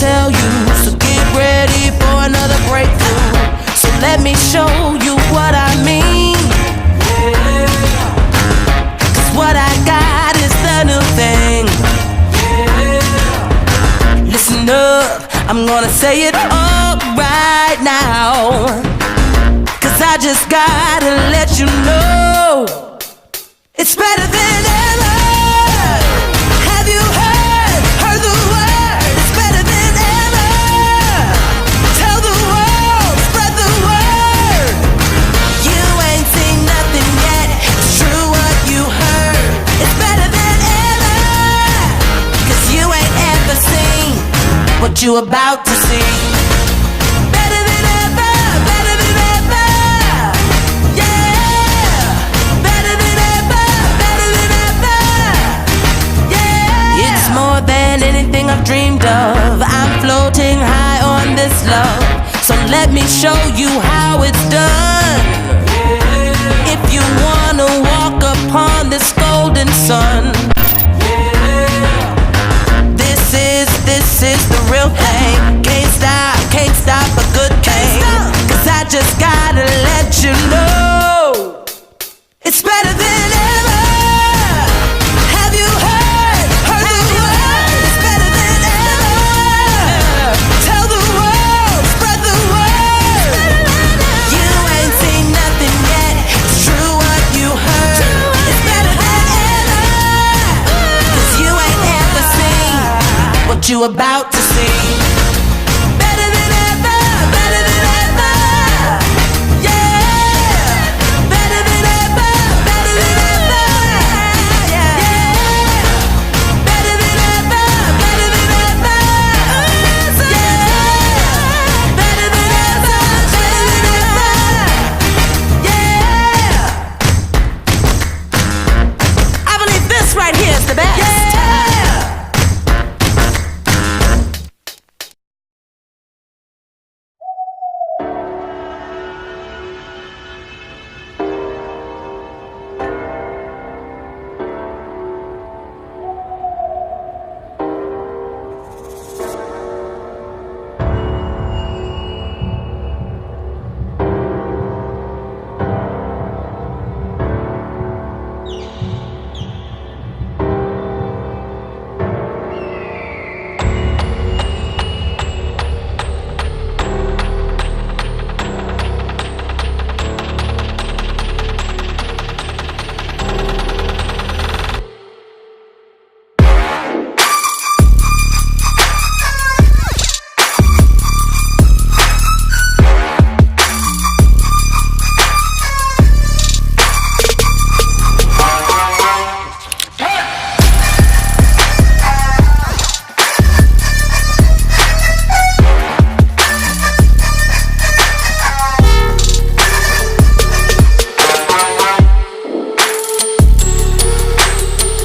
tell you. So get ready for another breakthrough. So let me show you what I mean. Cause what I got is the new thing. Listen up, I'm gonna say it all right now. Cause I just gotta let you know it's better than ever. Have you heard the word? It's better than ever. Tell the world, spread the word. You ain't seen nothing yet, it's true what you heard. It's better than ever. Cause you ain't ever seen what you about to see. Better than ever, better than ever. Yeah, better than ever, better than ever. Yeah, it's more than anything I've dreamed of. I'm floating high on this love. So let me show you how it's done. If you wanna walk upon this golden sun, this is the real thing. Can't stop a good thing. Cause I just gotta let you know it's better than ever. Have you heard the word? It's better than ever. Tell the world, spread the word. You ain't seen nothing yet, it's true what you heard. It's better than ever. Cause you ain't ever seen what you about to